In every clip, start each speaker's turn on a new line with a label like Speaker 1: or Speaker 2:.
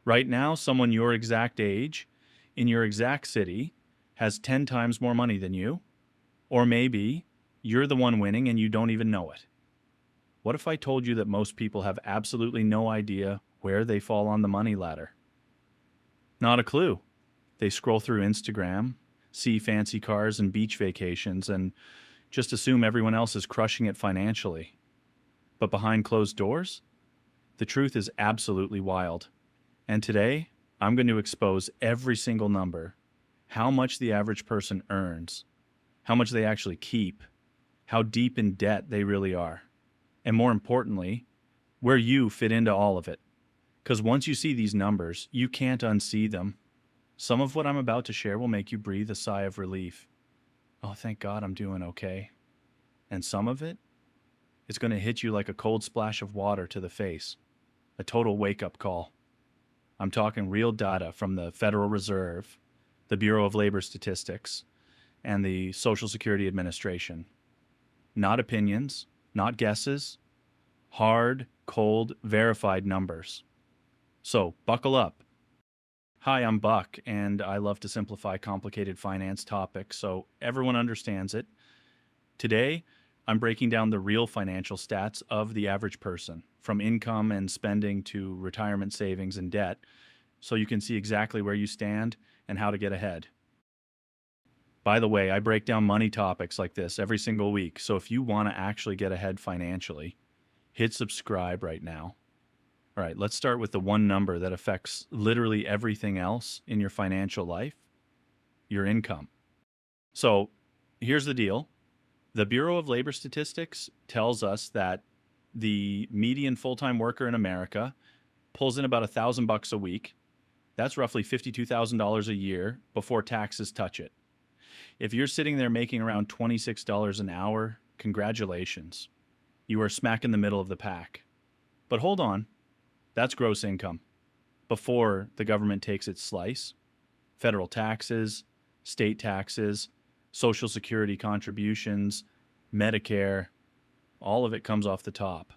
Speaker 1: Right now, someone your exact age, in your exact city, has 10 times more money than you, or maybe you're the one winning and you don't even know it. What if I told you that most people have absolutely no idea where they fall on the money ladder? Not a clue. They scroll through Instagram, see fancy cars and beach vacations, and just assume everyone else is crushing it financially. But behind closed doors, the truth is absolutely wild. And today, I'm going to expose every single number, how much the average person earns, how much they actually keep, how deep in debt they really are, and more importantly, where you fit into all of it. Because once you see these numbers, you can't unsee them. Some of what I'm about to share will make you breathe a sigh of relief. Oh, thank God I'm doing okay. And some of it is going to hit you like a cold splash of water to the face, a total wake-up call. I'm talking real data from the Federal Reserve, the Bureau of Labor Statistics, and the Social Security Administration. Not opinions, not guesses, hard, cold, verified numbers. So, buckle up. Hi, I'm Buck, and I love to simplify complicated finance topics so everyone understands it. Today, I'm breaking down the real financial stats of the average person, from income and spending to retirement savings and debt, so you can see exactly where you stand and how to get ahead. By the way, I break down money topics like this every single week, so if you want to actually get ahead financially, hit subscribe right now. All right, let's start with the one number that affects literally everything else in your financial life, your income. So here's the deal. The Bureau of Labor Statistics tells us that the median full-time worker in America pulls in about $1,000 a week. That's roughly $52,000 a year before taxes touch it. If you're sitting there making around $26 an hour, congratulations. You are smack in the middle of the pack. But hold on. That's gross income before the government takes its slice. Federal taxes, state taxes, Social Security contributions, Medicare, all of it comes off the top.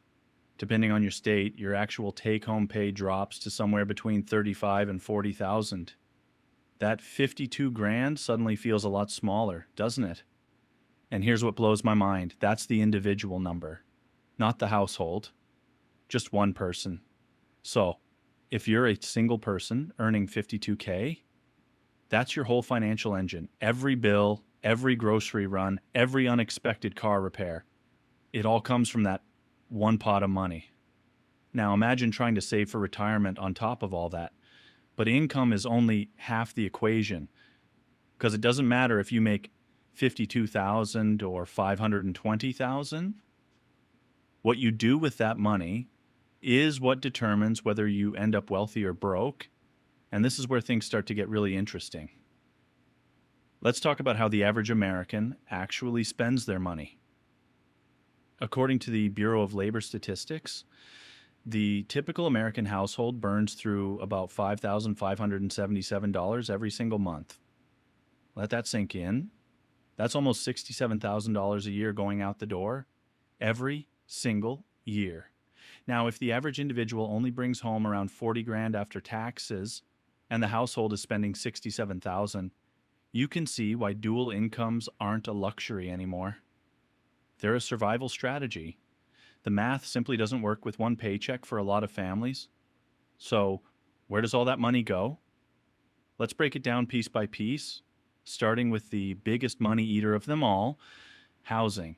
Speaker 1: Depending on your state, your actual take-home pay drops to somewhere between 35 and 40,000. That 52 grand suddenly feels a lot smaller, doesn't it? And here's what blows my mind. That's the individual number, not the household, just one person. So, if you're a single person earning 52K, that's your whole financial engine. Every bill, every grocery run, every unexpected car repair, it all comes from that one pot of money. Now imagine trying to save for retirement on top of all that. But income is only half the equation, because it doesn't matter if you make 52,000 or 520,000. What you do with that money is what determines whether you end up wealthy or broke. And this is where things start to get really interesting. Let's talk about how the average American actually spends their money. According to the Bureau of Labor Statistics, the typical American household burns through about $5,577 every single month. Let that sink in. That's almost $67,000 a year going out the door every single year. Now, if the average individual only brings home around 40 grand after taxes and the household is spending 67,000, you can see why dual incomes aren't a luxury anymore. They're a survival strategy. The math simply doesn't work with one paycheck for a lot of families. So, where does all that money go? Let's break it down piece by piece, starting with the biggest money eater of them all, housing.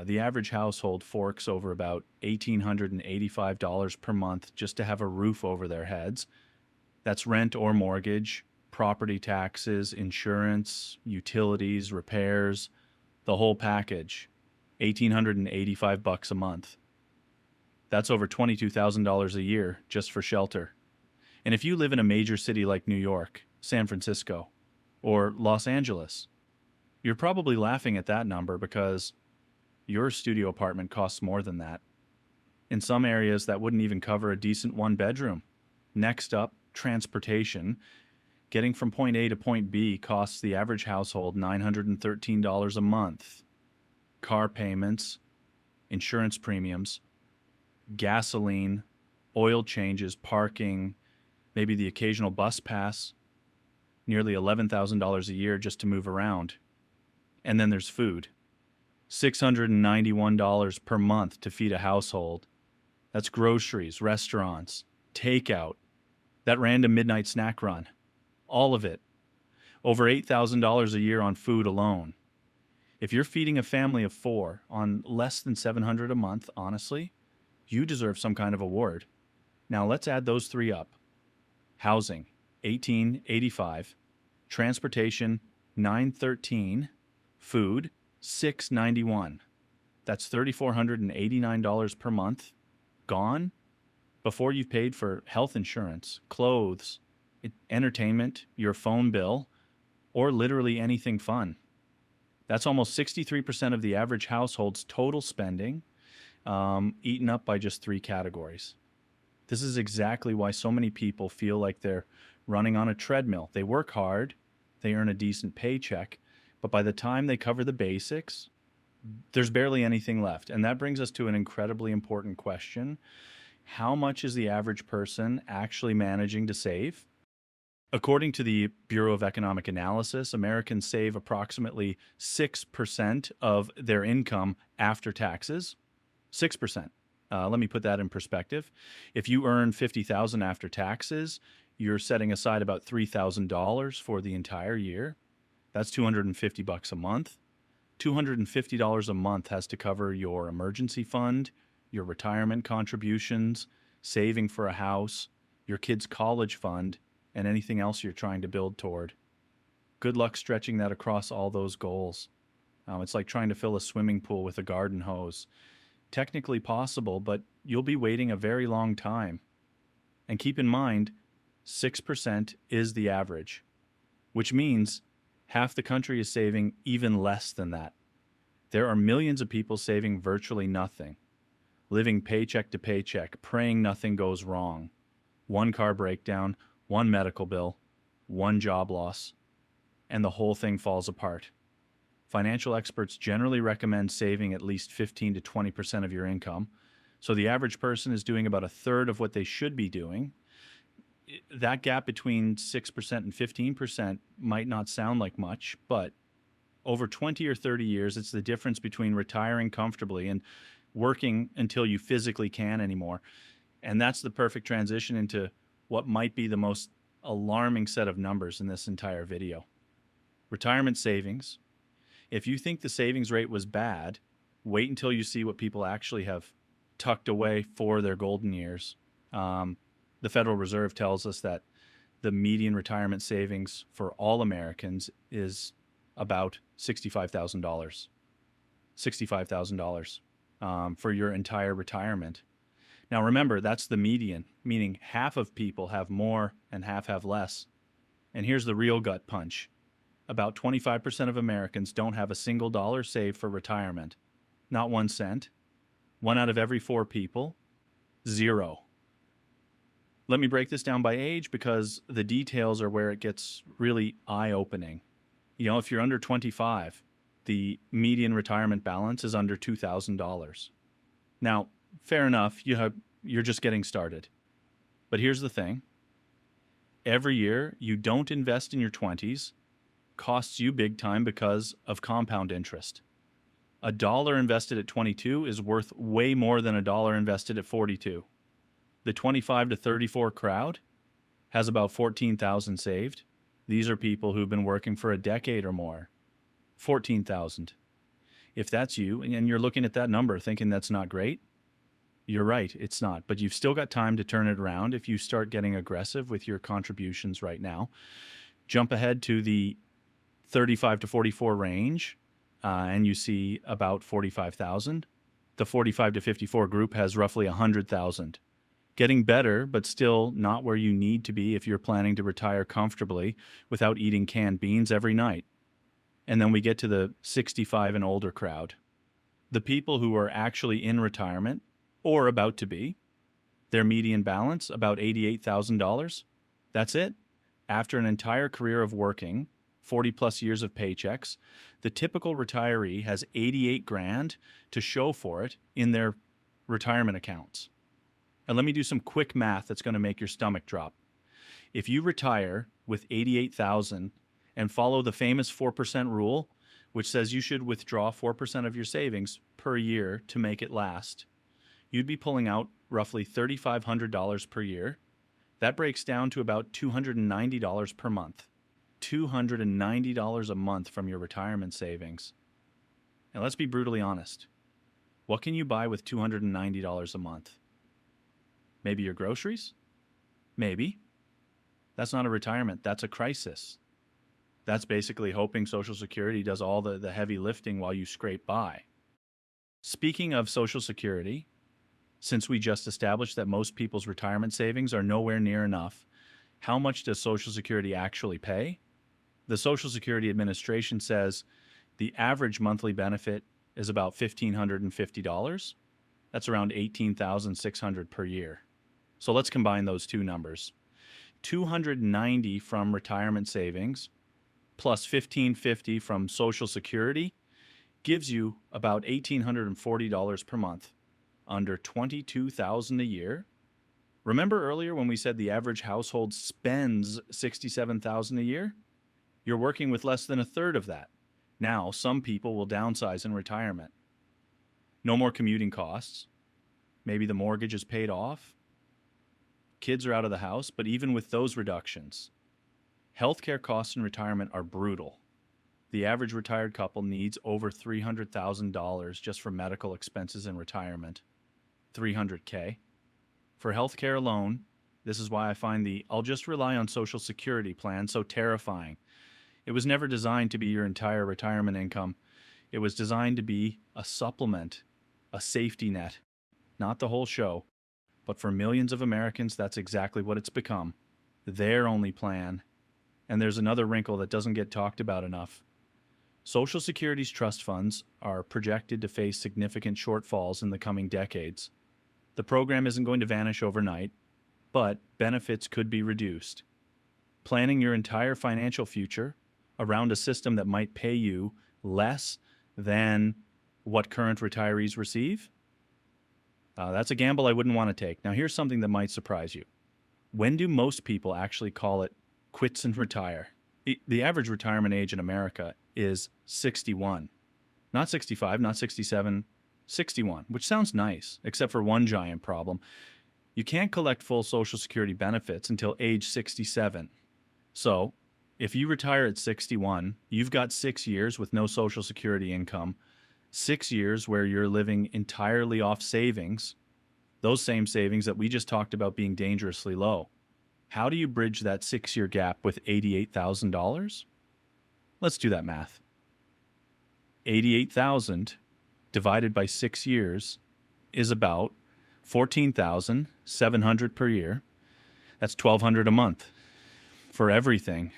Speaker 1: The average household forks over about $1,885 per month just to have a roof over their heads. That's rent or mortgage, property taxes, insurance, utilities, repairs, the whole package. $1,885 a month. That's over $22,000 a year just for shelter. And if you live in a major city like New York, San Francisco, or Los Angeles, you're probably laughing at that number because your studio apartment costs more than that. In some areas, that wouldn't even cover a decent one-bedroom. Next up, transportation. Getting from point A to point B costs the average household $913 a month. Car payments, insurance premiums, gasoline, oil changes, parking, maybe the occasional bus pass, nearly $11,000 a year just to move around. And then there's food. $691 per month to feed a household. That's groceries, restaurants, takeout, that random midnight snack run, all of it. Over $8,000 a year on food alone. If you're feeding a family of 4 on less than $700 a month, honestly, you deserve some kind of award. Now let's add those 3 up. Housing, $1,885. Transportation, $913. Food, $691. That's $3,489 per month gone before you've paid for health insurance, clothes, entertainment, your phone bill, or literally anything fun. That's almost 63% of the average household's total spending, eaten up by just 3 categories. This is exactly why so many people feel like they're running on a treadmill. They work hard, they earn a decent paycheck, but by the time they cover the basics, there's barely anything left. And that brings us to an incredibly important question. How much is the average person actually managing to save? According to the Bureau of Economic Analysis, Americans save approximately 6% of their income after taxes. 6%. Let me put that in perspective. If you earn $50,000 after taxes, you're setting aside about $3,000 for the entire year. That's $250 a month. $250 a month has to cover your emergency fund, your retirement contributions, saving for a house, your kids' college fund, and anything else you're trying to build toward. Good luck stretching that across all those goals. It's like trying to fill a swimming pool with a garden hose. Technically possible, but you'll be waiting a very long time. And keep in mind, 6% is the average, which means half the country is saving even less than that. There are millions of people saving virtually nothing, living paycheck to paycheck, praying nothing goes wrong. One car breakdown, one medical bill, one job loss, and the whole thing falls apart. Financial experts generally recommend saving at least 15 to 20% of your income. So the average person is doing about a third of what they should be doing. That gap between 6% and 15% might not sound like much, but over 20 or 30 years, it's the difference between retiring comfortably and working until you physically can anymore. And that's the perfect transition into what might be the most alarming set of numbers in this entire video. Retirement savings. If you think the savings rate was bad, wait until you see what people actually have tucked away for their golden years. The Federal Reserve tells us that the median retirement savings for all Americans is about $65,000. $65,000 for your entire retirement. Now remember, that's the median, meaning half of people have more and half have less. And here's the real gut punch. About 25% of Americans don't have a single dollar saved for retirement. Not 1 cent. 1 out of every 4 people, 0. Let me break this down by age because the details are where it gets really eye-opening. You know, if you're under 25, the median retirement balance is under $2,000. Now, fair enough, you're just getting started. But here's the thing. Every year you don't invest in your 20s costs you big time because of compound interest. $1 invested at 22 is worth way more than $1 invested at 42. The 25 to 34 crowd has about 14,000 saved. These are people who've been working for a decade or more. 14,000. If that's you and you're looking at that number thinking that's not great, you're right, it's not. But you've still got time to turn it around if you start getting aggressive with your contributions right now. Jump ahead to the 35 to 44 range, and you see about 45,000. The 45 to 54 group has roughly 100,000. Getting better, but still not where you need to be if you're planning to retire comfortably without eating canned beans every night. And then we get to the 65 and older crowd. The people who are actually in retirement or about to be, their median balance about $88,000. That's it. After an entire career of working, 40 plus years of paychecks, the typical retiree has 88 grand to show for it in their retirement accounts. And let me do some quick math that's going to make your stomach drop. If you retire with 88,000 and follow the famous 4% rule, which says you should withdraw 4% of your savings per year to make it last, you'd be pulling out roughly $3,500 per year. That breaks down to about $290 per month. $290 a month from your retirement savings. And let's be brutally honest. What can you buy with $290 a month? Maybe your groceries? Maybe. That's not a retirement. That's a crisis. That's basically hoping Social Security does all the heavy lifting while you scrape by. Speaking of Social Security, since we just established that most people's retirement savings are nowhere near enough, how much does Social Security actually pay? The Social Security Administration says the average monthly benefit is about $1,550. That's around $18,600 per year. So let's combine those two numbers. $290 from retirement savings plus $1,550 from Social Security gives you about $1,840 per month, under $22,000 a year. Remember earlier when we said the average household spends $67,000 a year? You're working with less than a third of that. Now, some people will downsize in retirement. No more commuting costs. Maybe the mortgage is paid off. Kids are out of the house, but even with those reductions, healthcare costs in retirement are brutal. The average retired couple needs over $300,000 just for medical expenses in retirement. $300K. For healthcare alone, this is why I find the "I'll just rely on Social Security" plan so terrifying. It was never designed to be your entire retirement income. It was designed to be a supplement, a safety net, not the whole show. But for millions of Americans, that's exactly what it's become. Their only plan. And there's another wrinkle that doesn't get talked about enough. Social Security's trust funds are projected to face significant shortfalls in the coming decades. The program isn't going to vanish overnight, but benefits could be reduced. Planning your entire financial future around a system that might pay you less than what current retirees receive? That's a gamble I wouldn't want to take. Now, here's something that might surprise you. When do most people actually call it quits and retire? The average retirement age in America is 61. Not 65, not 67, 61, which sounds nice, except for one giant problem. You can't collect full Social Security benefits until age 67. So, if you retire at 61, you've got 6 years with no Social Security income, 6 years where you're living entirely off savings, those same savings that we just talked about being dangerously low. How do you bridge that 6-year gap with $88,000? Let's do that math. 88,000 divided by 6 years is about $14,700 per year. That's $1,200 a month for everything.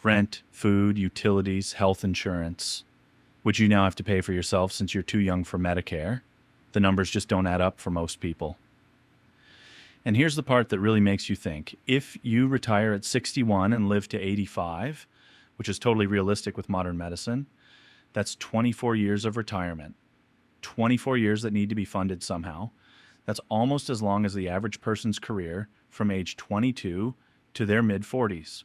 Speaker 1: Rent, food, utilities, health insurance, which you now have to pay for yourself since you're too young for Medicare. The numbers just don't add up for most people. And here's the part that really makes you think. If you retire at 61 and live to 85, which is totally realistic with modern medicine, that's 24 years of retirement. 24 years that need to be funded somehow. That's almost as long as the average person's career from age 22 to their mid-40s.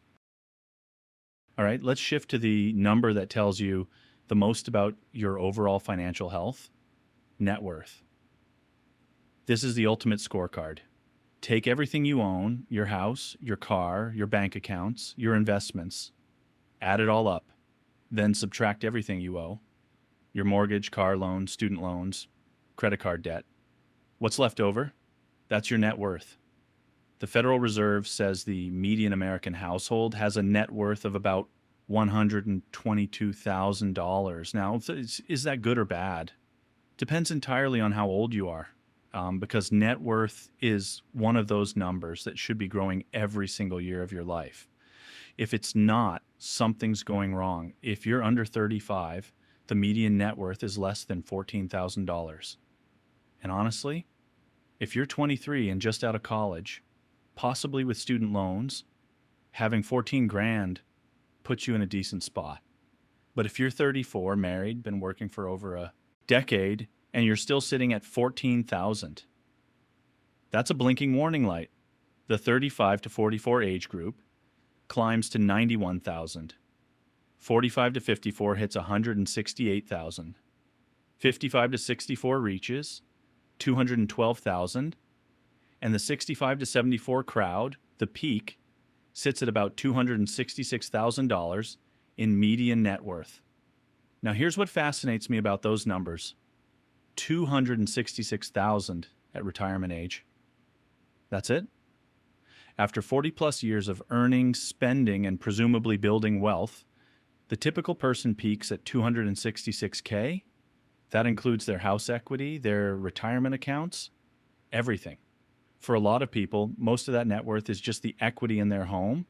Speaker 1: All right, let's shift to the number that tells you the most about your overall financial health: net worth. This is the ultimate scorecard. Take everything you own, your house, your car, your bank accounts, your investments, add it all up, then subtract everything you owe: your mortgage, car loan, student loans, credit card debt. What's left over? That's your net worth. The Federal Reserve says the median American household has a net worth of about $122,000. Now, is that good or bad? Depends entirely on how old you are, because net worth is one of those numbers that should be growing every single year of your life. If it's not, something's going wrong. If you're under 35, the median net worth is less than $14,000. And honestly, if you're 23 and just out of college, possibly with student loans, having 14 grand puts you in a decent spot. But if you're 34, married, been working for over a decade, and you're still sitting at 14,000, that's a blinking warning light. The 35 to 44 age group climbs to 91,000. 45 to 54 hits 168,000. 55 to 64 reaches 212,000. And the 65 to 74 crowd, the peak, sits at about $266,000 in median net worth. Now here's what fascinates me about those numbers. 266,000 at retirement age. That's it? After 40 plus years of earning, spending, and presumably building wealth, the typical person peaks at 266K. That includes their house equity, their retirement accounts, everything. For a lot of people, most of that net worth is just the equity in their home,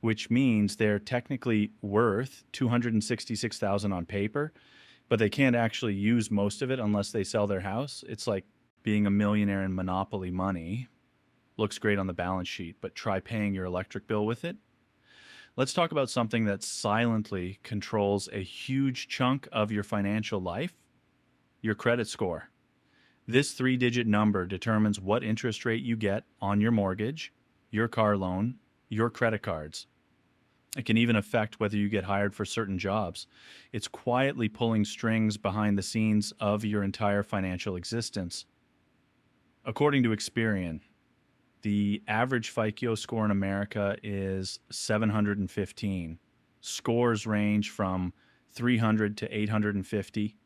Speaker 1: which means they're technically worth $266,000 on paper, but they can't actually use most of it unless they sell their house. It's like being a millionaire in Monopoly money. Looks great on the balance sheet, but try paying your electric bill with it. Let's talk about something that silently controls a huge chunk of your financial life: your credit score. This 3-digit number determines what interest rate you get on your mortgage, your car loan, your credit cards. It can even affect whether you get hired for certain jobs. It's quietly pulling strings behind the scenes of your entire financial existence. According to Experian, the average FICO score in America is 715. Scores range from 300 to 850.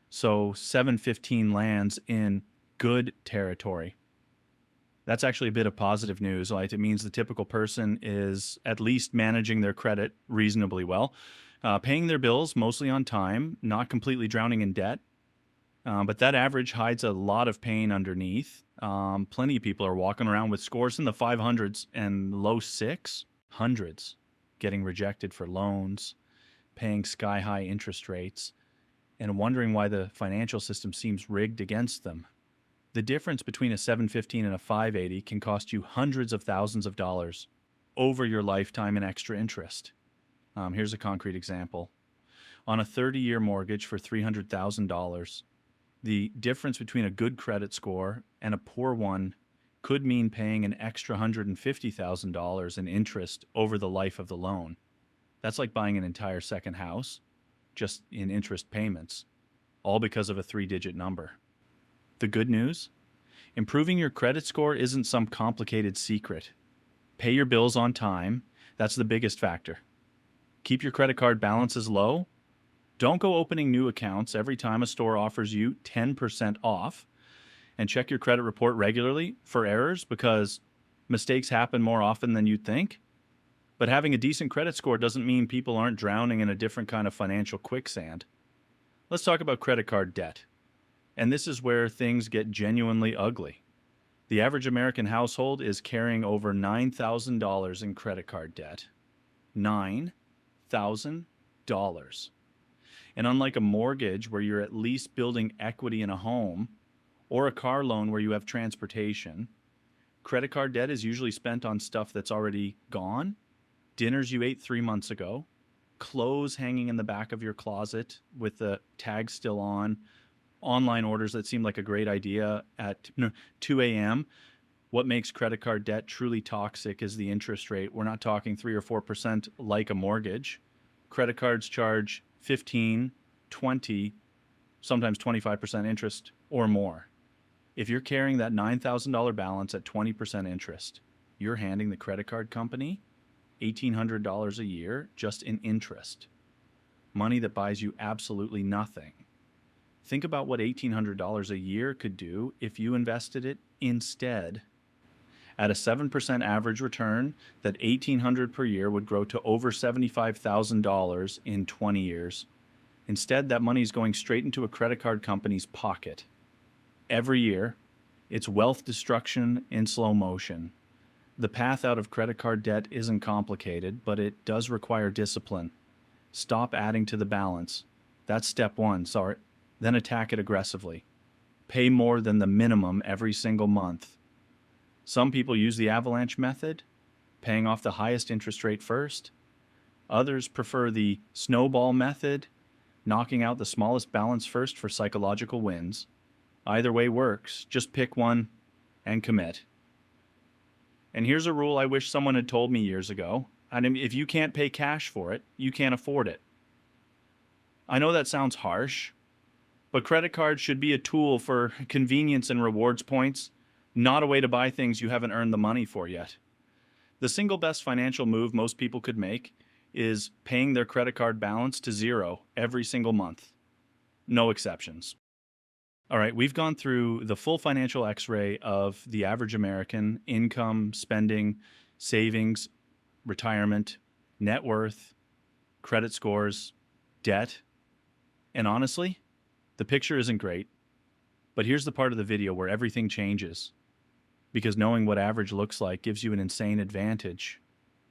Speaker 1: So 715 lands in good territory. That's actually a bit of positive news. Like, it means the typical person is at least managing their credit reasonably well, paying their bills mostly on time, not completely drowning in debt. But that average hides a lot of pain underneath. Plenty of people are walking around with scores in the 500s and low 600s, getting rejected for loans, paying sky-high interest rates, and wondering why the financial system seems rigged against them. The difference between a 715 and a 580 can cost you hundreds of thousands of dollars over your lifetime in extra interest. Here's a concrete example. On a 30-year mortgage for $300,000, the difference between a good credit score and a poor one could mean paying an extra $150,000 in interest over the life of the loan. That's like buying an entire second house, just in interest payments, all because of a 3-digit number. The good news? Improving your credit score isn't some complicated secret. Pay your bills on time. That's the biggest factor. Keep your credit card balances low. Don't go opening new accounts every time a store offers you 10% off. And check your credit report regularly for errors, because mistakes happen more often than you'd think. But having a decent credit score doesn't mean people aren't drowning in a different kind of financial quicksand. Let's talk about credit card debt. And this is where things get genuinely ugly. The average American household is carrying over $9,000 in credit card debt. $9,000. And unlike a mortgage where you're at least building equity in a home, or a car loan where you have transportation, credit card debt is usually spent on stuff that's already gone: dinners you ate 3 months ago, clothes hanging in the back of your closet with the tag still on, online orders that seem like a great idea at 2 a.m. What makes credit card debt truly toxic is the interest rate. We're not talking 3 or 4% like a mortgage. Credit cards charge 15, 20, sometimes 25% interest or more. If you're carrying that $9,000 balance at 20% interest, you're handing the credit card company $1,800 a year just in interest. Money that buys you absolutely nothing. Think about what $1,800 a year could do if you invested it instead. At a 7% average return, that $1,800 per year would grow to over $75,000 in 20 years. Instead, that money is going straight into a credit card company's pocket. Every year, it's wealth destruction in slow motion. The path out of credit card debt isn't complicated, but it does require discipline. Stop adding to the balance. That's step one. Then attack it aggressively. Pay more than the minimum every single month. Some people use the avalanche method, paying off the highest interest rate first. Others prefer the snowball method, knocking out the smallest balance first for psychological wins. Either way works. Just pick one and commit. And here's a rule I wish someone had told me years ago. And if you can't pay cash for it, you can't afford it. I know that sounds harsh, but credit cards should be a tool for convenience and rewards points, not a way to buy things you haven't earned the money for yet. The single best financial move most people could make is paying their credit card balance to zero every single month. No exceptions. All right, we've gone through the full financial x-ray of the average American: income, spending, savings, retirement, net worth, credit scores, debt. And honestly, the picture isn't great. But here's the part of the video where everything changes. Because knowing what average looks like gives you an insane advantage.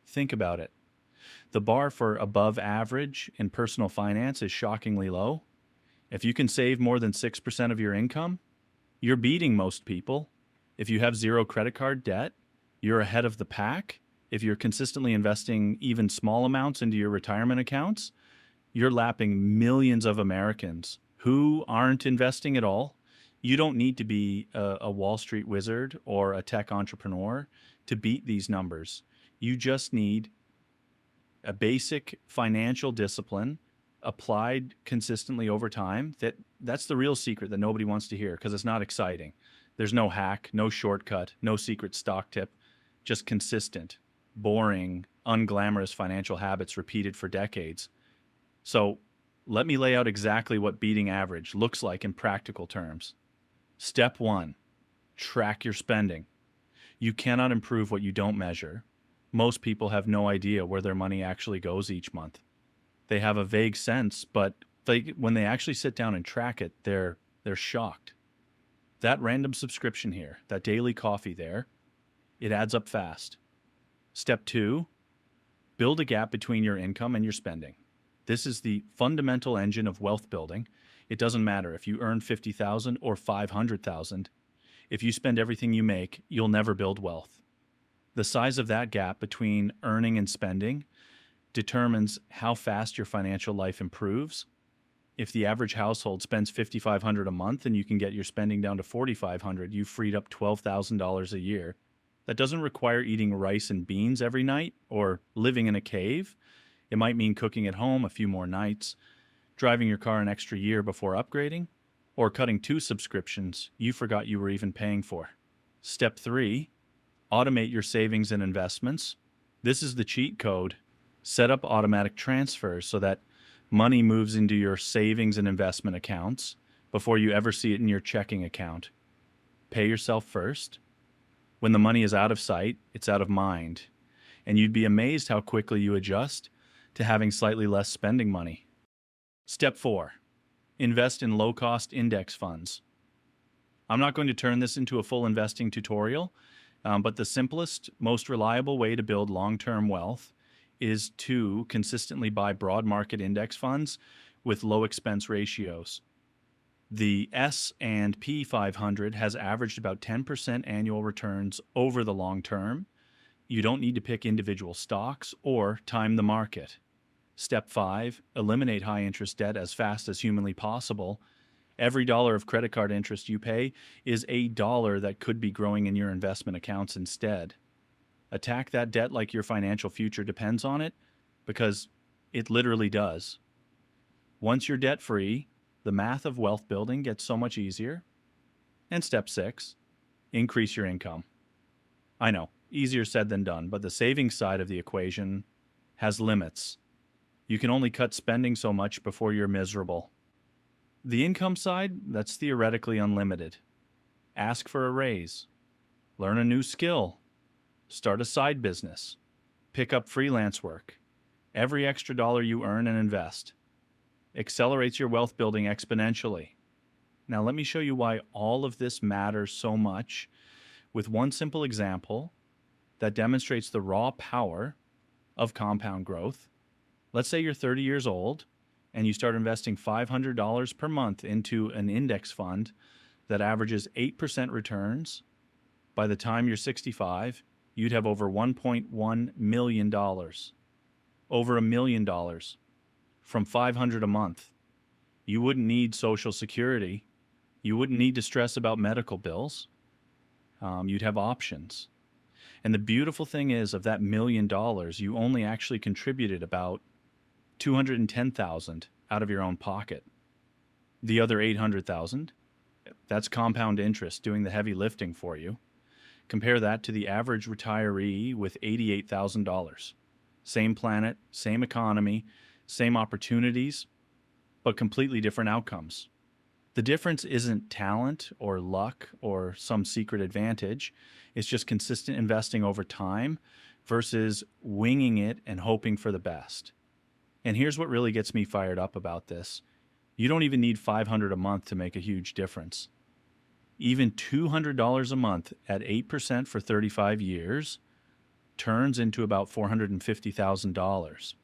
Speaker 1: Think about it. The bar for above average in personal finance is shockingly low. If you can save more than 6% of your income, you're beating most people. If you have zero credit card debt, you're ahead of the pack. If you're consistently investing even small amounts into your retirement accounts, you're lapping millions of Americans who aren't investing at all. You don't need to be a Wall Street wizard or a tech entrepreneur to beat these numbers. You just need a basic financial discipline applied consistently over time. That's the real secret that nobody wants to hear because it's not exciting. There's no hack, no shortcut, no secret stock tip, just consistent, boring, unglamorous financial habits repeated for decades. So let me lay out exactly what beating average looks like in practical terms. Step 1, track your spending. You cannot improve what you don't measure. Most people have no idea where their money actually goes each month. They have a vague sense, but when they actually sit down and track it, they're shocked. That random subscription here, that daily coffee there, it adds up fast. Step 2, build a gap between your income and your spending. This is the fundamental engine of wealth building. It doesn't matter if you earn $50,000 or $500,000. If you spend everything you make, you'll never build wealth. The size of that gap between earning and spending determines how fast your financial life improves. If the average household spends $5,500 a month and you can get your spending down to $4,500, you've freed up $12,000 a year. That doesn't require eating rice and beans every night or living in a cave. It might mean cooking at home a few more nights, driving your car an extra year before upgrading, or cutting 2 subscriptions you forgot you were even paying for. Step 3, automate your savings and investments. This is the cheat code. Set up automatic transfers so that money moves into your savings and investment accounts before you ever see it in your checking account. Pay yourself first. When the money is out of sight, it's out of mind. And you'd be amazed how quickly you adjust to having slightly less spending money. Step 4, invest in low-cost index funds. I'm not going to turn this into a full investing tutorial, but the simplest, most reliable way to build long-term wealth is to consistently buy broad market index funds with low expense ratios. The S&P 500 has averaged about 10% annual returns over the long term. You don't need to pick individual stocks or time the market. Step 5, eliminate high interest debt as fast as humanly possible. Every dollar of credit card interest you pay is a dollar that could be growing in your investment accounts instead. Attack that debt like your financial future depends on it, because it literally does. Once you're debt-free, the math of wealth building gets so much easier. And step 6, increase your income. I know, easier said than done, but the savings side of the equation has limits. You can only cut spending so much before you're miserable. The income side, that's theoretically unlimited. Ask for a raise. Learn a new skill. Start a side business. Pick up freelance work. Every extra dollar you earn and invest accelerates your wealth building exponentially. Now let me show you why all of this matters so much with one simple example that demonstrates the raw power of compound growth. Let's say you're 30 years old and you start investing $500 per month into an index fund that averages 8% returns. By the time you're 65, you'd have over $1.1 million. Over $1 million from $500 a month. You wouldn't need Social Security. You wouldn't need to stress about medical bills. You'd have options. And the beautiful thing is, of that $1 million, you only actually contributed about 210,000 out of your own pocket. The other 800,000, that's compound interest doing the heavy lifting for you. Compare that to the average retiree with $88,000. Same planet, same economy, same opportunities, but completely different outcomes. The difference isn't talent or luck or some secret advantage. It's just consistent investing over time versus winging it and hoping for the best. And here's what really gets me fired up about this. You don't even need $500 a month to make a huge difference. Even $200 a month at 8% for 35 years turns into about $450,000.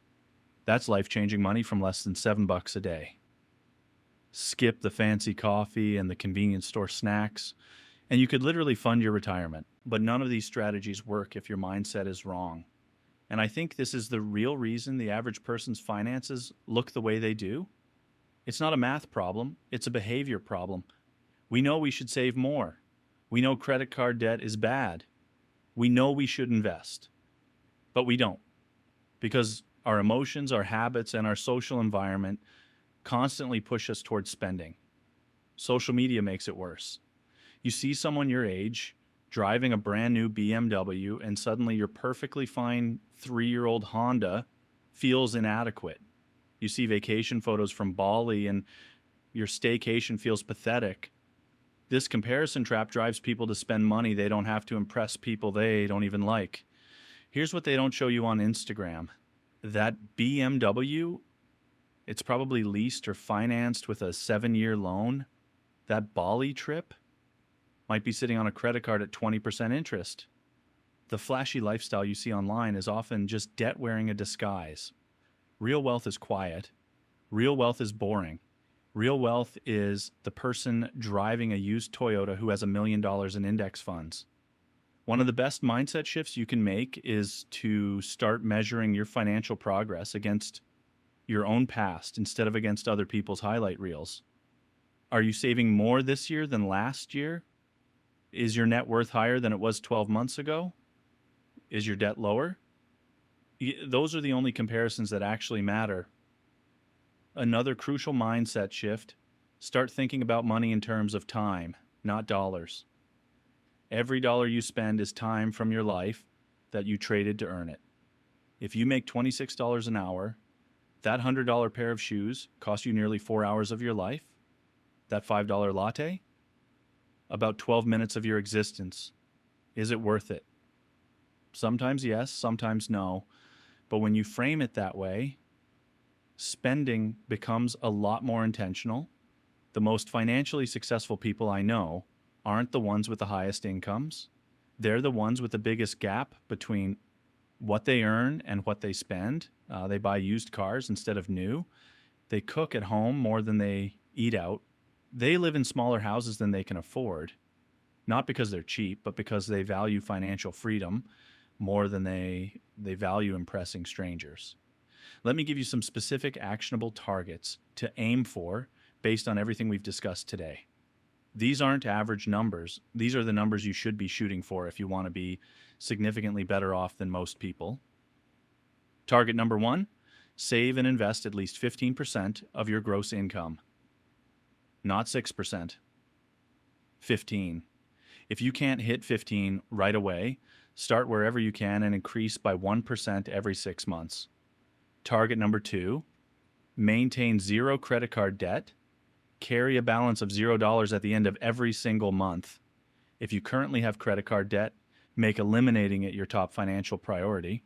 Speaker 1: That's life-changing money from less than $7 a day. Skip the fancy coffee and the convenience store snacks, and you could literally fund your retirement. But none of these strategies work if your mindset is wrong. And I think this is the real reason the average person's finances look the way they do. It's not a math problem, it's a behavior problem. We know we should save more. We know credit card debt is bad. We know we should invest. But we don't. Because our emotions, our habits, and our social environment constantly push us towards spending. Social media makes it worse. You see someone your age driving a brand new BMW, and suddenly your perfectly fine 3-year-old Honda feels inadequate. You see vacation photos from Bali, and your staycation feels pathetic. This comparison trap drives people to spend money they don't have to impress people they don't even like. Here's what they don't show you on Instagram. That BMW, it's probably leased or financed with a 7-year loan. That Bali trip might be sitting on a credit card at 20% interest. The flashy lifestyle you see online is often just debt wearing a disguise. Real wealth is quiet. Real wealth is boring. Real wealth is the person driving a used Toyota who has $1 million in index funds. One of the best mindset shifts you can make is to start measuring your financial progress against your own past instead of against other people's highlight reels. Are you saving more this year than last year? Is your net worth higher than it was 12 months ago? Is your debt lower? Those are the only comparisons that actually matter. Another crucial mindset shift, start thinking about money in terms of time, not dollars. Every dollar you spend is time from your life that you traded to earn it. If you make $26 an hour, that $100 pair of shoes cost you nearly 4 hours of your life. That $5 latte, about 12 minutes of your existence. Is it worth it? Sometimes yes, sometimes no. But when you frame it that way, spending becomes a lot more intentional. The most financially successful people I know aren't the ones with the highest incomes. They're the ones with the biggest gap between what they earn and what they spend. They buy used cars instead of new. They cook at home more than they eat out. They live in smaller houses than they can afford, not because they're cheap, but because they value financial freedom more than they value impressing strangers. Let me give you some specific actionable targets to aim for based on everything we've discussed today. These aren't average numbers. These are the numbers you should be shooting for if you want to be significantly better off than most people. Target number 1, save and invest at least 15% of your gross income. Not 6%. 15. If you can't hit 15 right away, start wherever you can and increase by 1% every 6 months. Target number 2, maintain 0 credit card debt. Carry a balance of $0 at the end of every single month. If you currently have credit card debt, make eliminating it your top financial priority.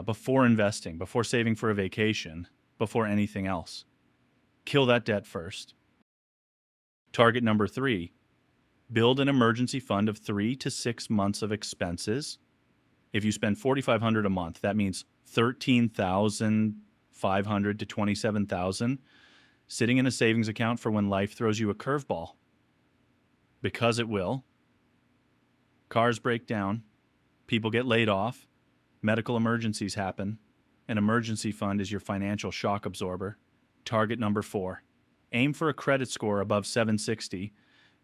Speaker 1: Before investing, before saving for a vacation, before anything else. Kill that debt first. Target number 3, build an emergency fund of 3 to 6 months of expenses. If you spend $4,500 a month, that means $13,500 to $27,000 sitting in a savings account for when life throws you a curveball. Because it will. Cars break down, people get laid off, medical emergencies happen. An emergency fund is your financial shock absorber. Target number 4, aim for a credit score above 760.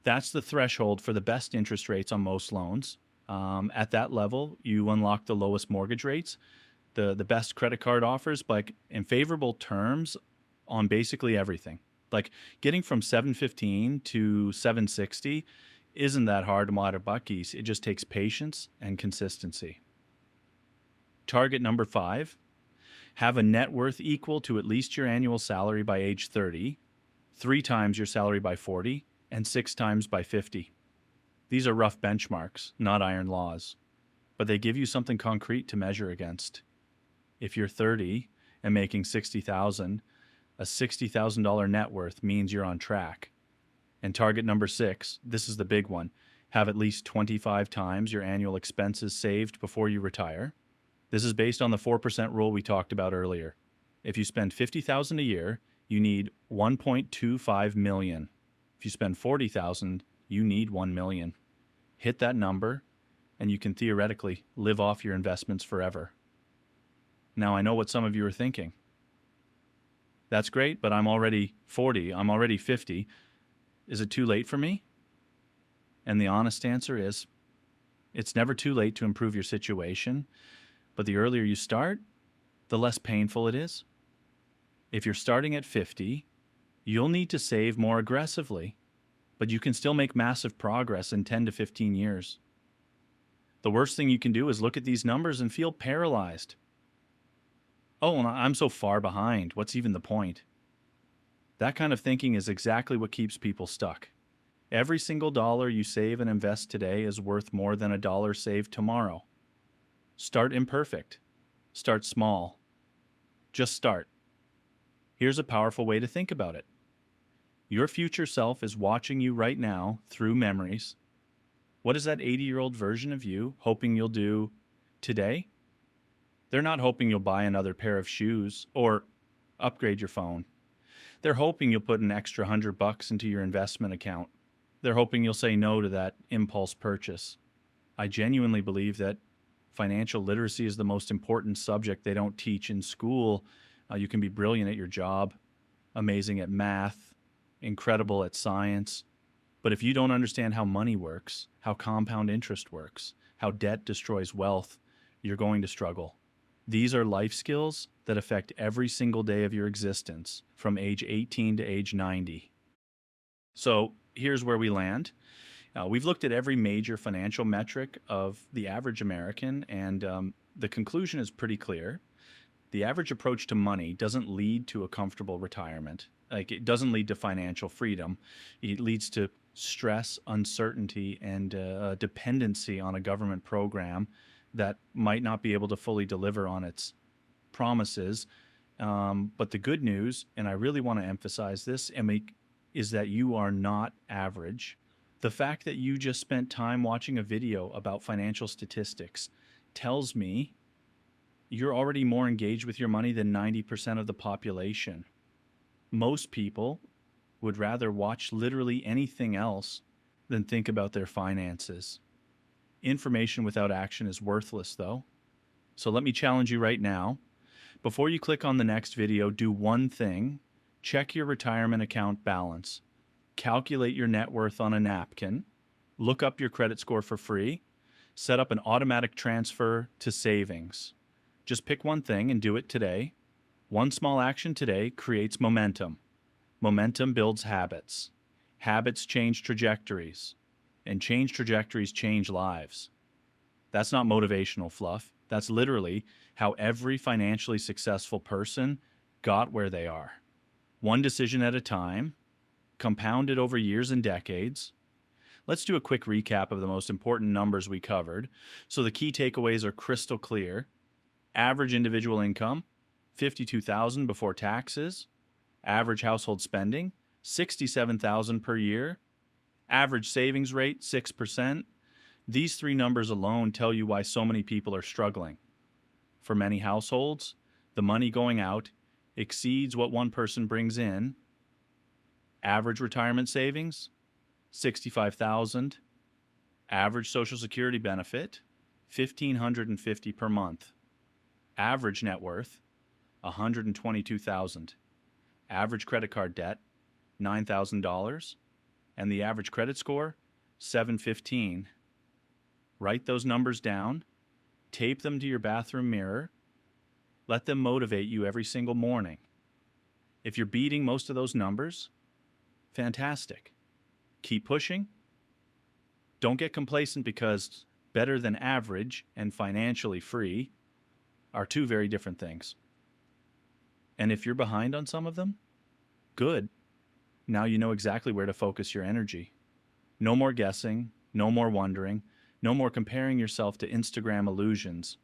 Speaker 1: That's the threshold for the best interest rates on most loans. At that level, you unlock the lowest mortgage rates, the best credit card offers, like in favorable terms on basically everything. Like getting from 715 to 760 isn't that hard to mod buckies. It just takes patience and consistency. Target number 5, have a net worth equal to at least your annual salary by age 30, 3 times your salary by 40, and 6 times by 50. These are rough benchmarks, not iron laws, but they give you something concrete to measure against. If you're 30 and making $60,000, a $60,000 net worth means you're on track. And target number 6, this is the big one, have at least 25 times your annual expenses saved before you retire. This is based on the 4% rule we talked about earlier. If you spend $50,000 a year, you need $1.25 million. If you spend $40,000, you need $1 million. Hit that number, and you can theoretically live off your investments forever. Now, I know what some of you are thinking. That's great, but I'm already 40, I'm already 50. Is it too late for me? And the honest answer is, it's never too late to improve your situation, but the earlier you start, the less painful it is. If you're starting at 50, you'll need to save more aggressively, but you can still make massive progress in 10 to 15 years. The worst thing you can do is look at these numbers and feel paralyzed. Oh, I'm so far behind. What's even the point? That kind of thinking is exactly what keeps people stuck. Every single dollar you save and invest today is worth more than a dollar saved tomorrow. Start imperfect. Start small. Just start. Here's a powerful way to think about it. Your future self is watching you right now through memories. What is that 80-year-old version of you hoping you'll do today? They're not hoping you'll buy another pair of shoes or upgrade your phone. They're hoping you'll put an extra $100 into your investment account. They're hoping you'll say no to that impulse purchase. I genuinely believe that financial literacy is the most important subject they don't teach in school. You can be brilliant at your job, amazing at math, incredible at science. But if you don't understand how money works, how compound interest works, how debt destroys wealth, you're going to struggle. These are life skills that affect every single day of your existence from age 18 to age 90. So here's where we land. We've looked at every major financial metric of the average American, and the conclusion is pretty clear. The average approach to money doesn't lead to a comfortable retirement. Like, it doesn't lead to financial freedom. It leads to stress, uncertainty, and dependency on a government program that might not be able to fully deliver on its promises. But the good news, and I really want to emphasize this, is that you are not average. The fact that you just spent time watching a video about financial statistics tells me you're already more engaged with your money than 90% of the population. Most people would rather watch literally anything else than think about their finances. Information without action is worthless, though. So let me challenge you right now. Before you click on the next video, do one thing. Check your retirement account balance. Calculate your net worth on a napkin. Look up your credit score for free. Set up an automatic transfer to savings. Just pick one thing and do it today. One small action today creates momentum. Momentum builds habits. Habits change trajectories. And change trajectories change lives. That's not motivational fluff. That's literally how every financially successful person got where they are. One decision at a time, compounded over years and decades. Let's do a quick recap of the most important numbers we covered. So the key takeaways are crystal clear. Average individual income, $52,000 before taxes. Average household spending, $67,000 per year. Average savings rate, 6%. These three numbers alone tell you why so many people are struggling. For many households, the money going out exceeds what one person brings in. Average retirement savings, $65,000. Average Social Security benefit, $1,550 per month. Average net worth, $122,000. Average credit card debt, $9,000. And the average credit score, 715. Write those numbers down, tape them to your bathroom mirror, let them motivate you every single morning. If you're beating most of those numbers, fantastic. Keep pushing. Don't get complacent, because better than average and financially free are two very different things. And if you're behind on some of them, good. Now you know exactly where to focus your energy. No more guessing, no more wondering, no more comparing yourself to Instagram illusions.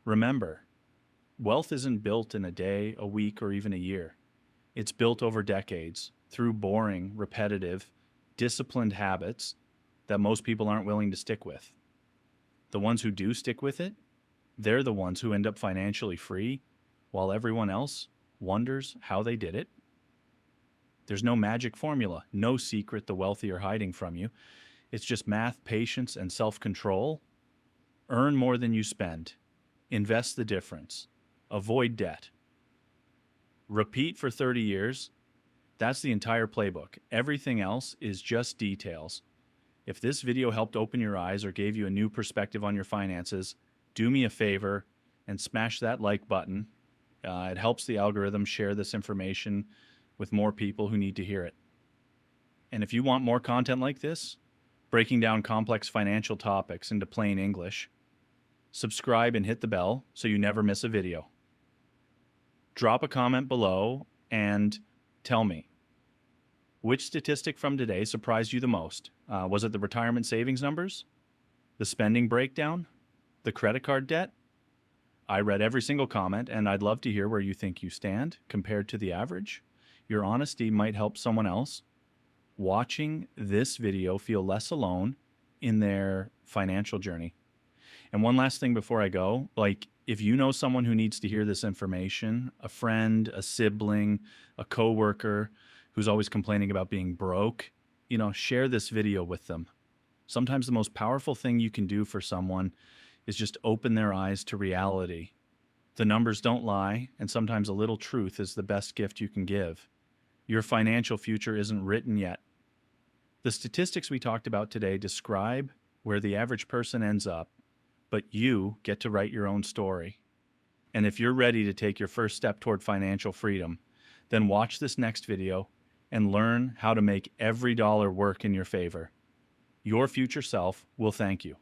Speaker 1: Remember, wealth isn't built in a day, a week, or even a year. It's built over decades through boring, repetitive, disciplined habits that most people aren't willing to stick with. The ones who do stick with it, they're the ones who end up financially free, while everyone else wonders how they did it. There's no magic formula, no secret the wealthy are hiding from you. It's just math, patience, and self-control. Earn more than you spend. Invest the difference. Avoid debt. Repeat for 30 years. That's the entire playbook. Everything else is just details. If this video helped open your eyes or gave you a new perspective on your finances, do me a favor and smash that like button. It helps the algorithm share this information with more people who need to hear it. And if you want more content like this, breaking down complex financial topics into plain English, subscribe and hit the bell so you never miss a video. Drop a comment below and tell me, which statistic from today surprised you the most? Was it the retirement savings numbers? The spending breakdown? The credit card debt? I read every single comment, and I'd love to hear where you think you stand compared to the average. Your honesty might help someone else watching this video feel less alone in their financial journey. And one last thing before I go, if you know someone who needs to hear this information, a friend, a sibling, a coworker who's always complaining about being broke, share this video with them. Sometimes the most powerful thing you can do for someone is just open their eyes to reality. The numbers don't lie, and sometimes a little truth is the best gift you can give. Your financial future isn't written yet. The statistics we talked about today describe where the average person ends up, but you get to write your own story. And if you're ready to take your first step toward financial freedom, then watch this next video and learn how to make every dollar work in your favor. Your future self will thank you.